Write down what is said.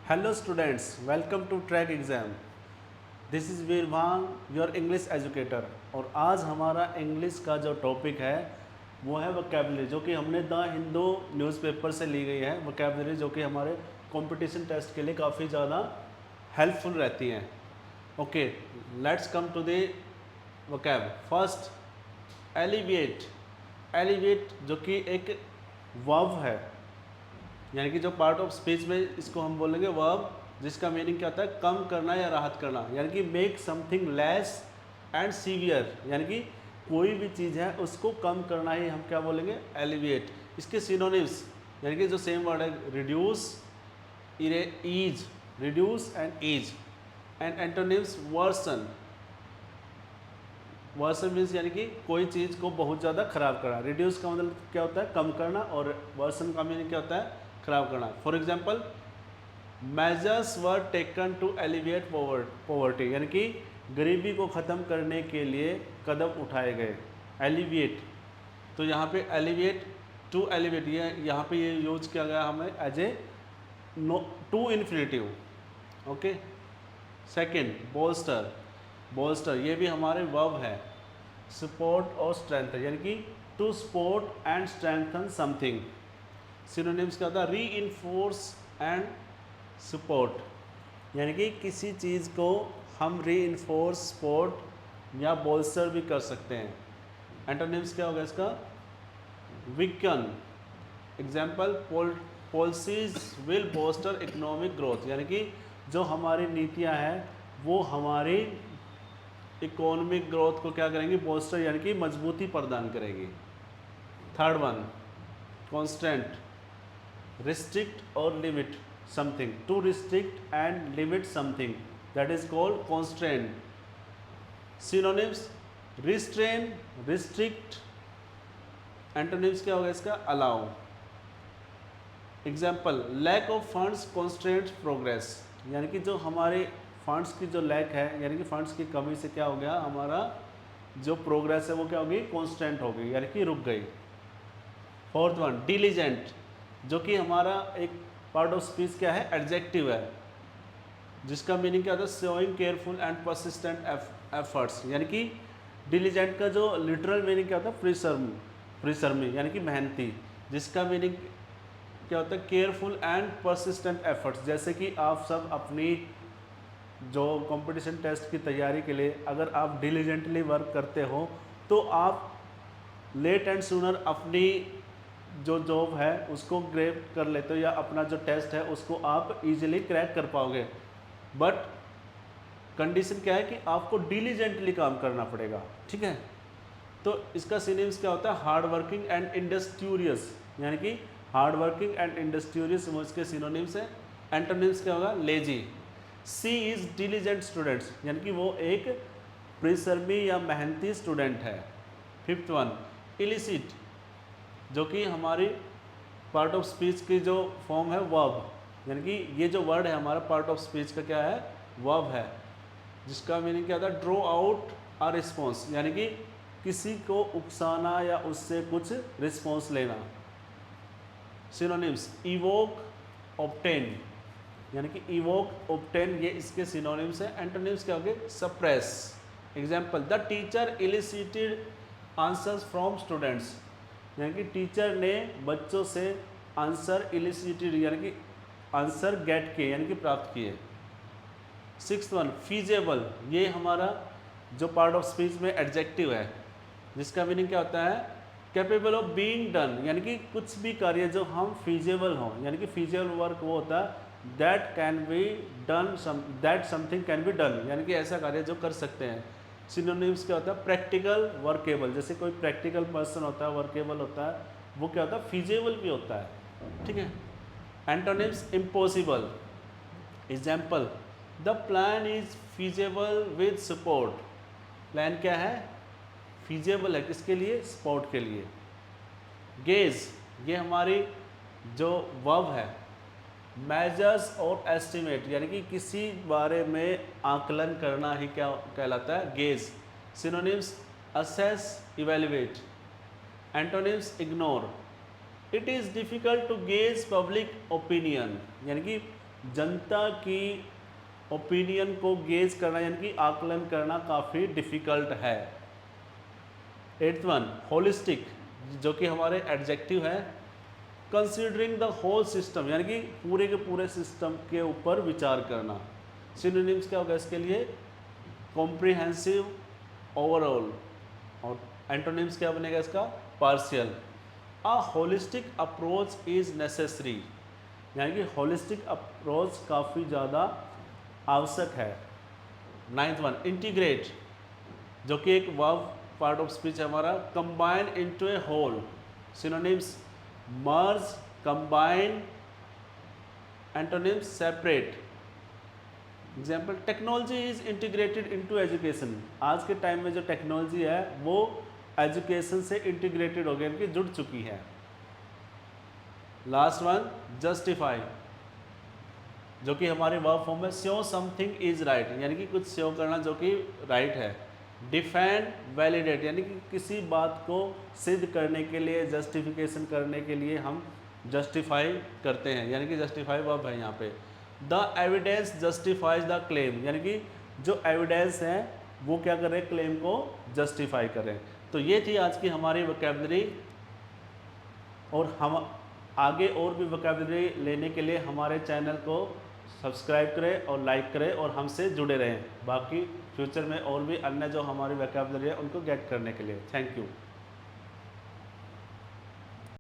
Hello students, welcome to track exam. This is Veerbhan your English educator. और आज हमारा English का जो टॉपिक है वो है वोकेबलरी, जो कि हमने द हिंदू न्यूज़पेपर से ली गई है। वोकेबलरी जो कि हमारे कंपटीशन टेस्ट के लिए काफ़ी ज़्यादा हेल्पफुल रहती हैं। Okay, let's come to the vocab. First, alleviate. Alleviate जो कि एक वर्ब है, यानी कि जो पार्ट ऑफ स्पीच में इसको हम बोलेंगे वर्ब, जिसका मीनिंग क्या होता है? कम करना या राहत करना, यानी कि make something less and severe, यानी कि कोई भी चीज़ है उसको कम करना ही हम क्या बोलेंगे? एलिविएट। इसके सिनोनिम्स यानी कि जो सेम वर्ड है, reduce, ease, reduce and ease, and antonyms worsen. Worsen means यानी कि कोई चीज़ को बहुत ज़्यादा खराब करना। रिड्यूस का मतलब क्या होता है? कम करना। और वर्सन का मीनिंग क्या होता है? खराब करना। For example, measures were taken to alleviate poverty, यानी कि गरीबी को ख़त्म करने के लिए कदम उठाए गए। एलिविएट, तो यहाँ पे एलिविएट, टू एलिविएट, ये यहाँ पे ये यूज किया गया हमें as a no to infinitive. Okay. Second, bolster. Bolster ये भी हमारे वर्ब है। सपोर्ट और स्ट्रेंथ, यानी कि to support and strengthen something. Synonyms क्या होता है? री इन्फोर्स एंड सपोर्ट, यानी कि किसी चीज़ को हम री इन्फोर्स, सपोर्ट या बोल्स्टर भी कर सकते हैं। एंटोनिम्स क्या होगा इसका? Weaken. Example, policies will booster economic growth, यानी कि जो हमारी नीतियां हैं वो हमारी इकोनॉमिक ग्रोथ को क्या करेंगी? बोस्टर, यानी कि मजबूती प्रदान करेगी। Third one, constant. रिस्ट्रिक्ट और limit something, to restrict and limit something, that is called constraint. Synonyms, restrain, restrict. Antonyms क्या होगा इसका? Allow. Example, lack of funds constraint progress, यानी कि जो हमारे फंड्स की जो लैक है, यानी कि फंड्स की कमी से क्या हो गया? हमारा जो प्रोग्रेस है वो क्या होगी? कॉन्स्टेंट हो गई, यानी कि रुक गई। फोर्थ वन, डिलीजेंट, जो कि हमारा एक पार्ट ऑफ स्पीच क्या है? एडजेक्टिव है, जिसका मीनिंग क्या होता है? Showing careful and persistent efforts, यानी कि डिलीजेंट का जो लिटरल मीनिंग क्या होता है? प्रिसर्मी, यानी कि मेहनती, जिसका मीनिंग क्या होता है? Careful and persistent efforts. जैसे कि आप सब अपनी जो कंपटीशन टेस्ट की तैयारी के लिए अगर आप डिलीजेंटली वर्क करते हो तो आप लेट एंड सूनर अपनी जो जॉब है उसको ग्रेप कर लेते हो, या अपना जो टेस्ट है उसको आप इजीली क्रैक कर पाओगे। बट कंडीशन क्या है? कि आपको डिलीजेंटली काम करना पड़ेगा। ठीक है, तो इसका सिनोनिम्स क्या होता है? हार्ड वर्किंग एंड इंडस्ट्रियस, यानी कि हार्ड वर्किंग एंड इंडस्ट्रियस इसके सिनोनिम्स है। एंटोनिम्स क्या होगा? Lazy. She is diligent students, यानी कि वो एक परिश्रमी या मेहनती स्टूडेंट है। फिफ्थ वन, इलिसिट, जो कि हमारी पार्ट ऑफ स्पीच की जो फॉर्म है वर्ब, यानी कि ये जो वर्ड है हमारा पार्ट ऑफ स्पीच का क्या है? वर्ब है, जिसका मीनिंग क्या होता है? ड्रॉ आउट अ रिस्पॉन्स, यानी कि किसी को उकसाना या उससे कुछ रिस्पॉन्स लेना। सिनोनिम्स, इवोक, ऑब्टेन, यानी कि इवोक, ऑब्टेन ये इसके सिनोनिम्स हैं। एंटोनिम्स क्या होंगे? Suppress. Example, the teacher elicited answers from students, यानी कि टीचर ने बच्चों से आंसर इलिसिटेड, यानी कि आंसर गेट किए, यानी कि प्राप्त किए। सिक्स्थ वन, फीजेबल, ये हमारा जो पार्ट ऑफ स्पीच में एडजेक्टिव है, जिसका मीनिंग क्या होता है? कैपेबल ऑफ बीइंग डन, यानी कि कुछ भी कार्य जो हम फीजेबल हों, यानी कि फीजेबल वर्क वो होता है that can be done, that something can be done, यानी कि ऐसा कार्य जो कर सकते हैं। सिनोनिम्स क्या होता है? प्रैक्टिकल, वर्केबल, जैसे कोई प्रैक्टिकल पर्सन होता है, वर्केबल होता है, वो क्या होता है? फीजेबल भी होता है। ठीक है। Antonyms, impossible. Example, the plan is feasible with support, plan क्या है? फीजेबल है, किसके लिए? सपोर्ट के लिए। गेज, ये हमारी जो वर्ब है। मेजर्स और एस्टिमेट, यानी कि किसी बारे में आकलन करना ही क्या कहलाता है? Gauge. Synonyms, assess, evaluate. Antonyms, ignore. It is difficult to gauge public opinion, यानी कि जनता की ओपिनियन को गेज करना यानी कि आकलन करना काफ़ी डिफ़िकल्ट है। 8th वन होलिस्टिक, जो कि हमारे एडजेक्टिव है, कंसीडरिंग द होल सिस्टम यानी कि पूरे के पूरे सिस्टम के ऊपर विचार करना। सिनोनिम्स क्या होगा इसके लिए? कॉम्प्रिहेंसिव, ओवरऑल, और एंटोनिम्स क्या बनेगा इसका? Partial. A holistic approach is necessary यानी कि होलिस्टिक अप्रोच काफ़ी ज़्यादा आवश्यक है। 9th वन इंटीग्रेट, जो कि एक वर्ब पार्ट ऑफ स्पीच है हमारा, combine into a whole. Synonyms merge, combine, antonyms separate. Example technology is integrated into education. आज के टाइम में जो टेक्नोलॉजी है वो एजुकेशन से इंटीग्रेटेड हो गई, यानी कि जुड़ चुकी है। लास्ट वन जस्टिफाई, जो कि हमारे वर्ब फॉर्म में शो समथिंग इज राइट यानी कि कुछ शो करना जो कि राइट है। डिफेंड, वैलिडेट यानी कि किसी बात को सिद्ध करने के लिए, जस्टिफिकेशन करने के लिए हम जस्टिफाई करते हैं, यानी कि जस्टिफाई वर्ब है यहाँ पे। The evidence justifies the claim यानी कि जो एविडेंस है वो क्या करें? क्लेम को जस्टिफाई करें। तो ये थी आज की हमारी वोकैबुलरी, और हम आगे और भी वोकैबुलरी लेने के लिए हमारे चैनल को सब्सक्राइब करें और लाइक करें और हमसे जुड़े रहें, बाकी फ्यूचर में और भी अन्य जो हमारी वोकैबुलरी है उनको गेट करने के लिए। Thank you.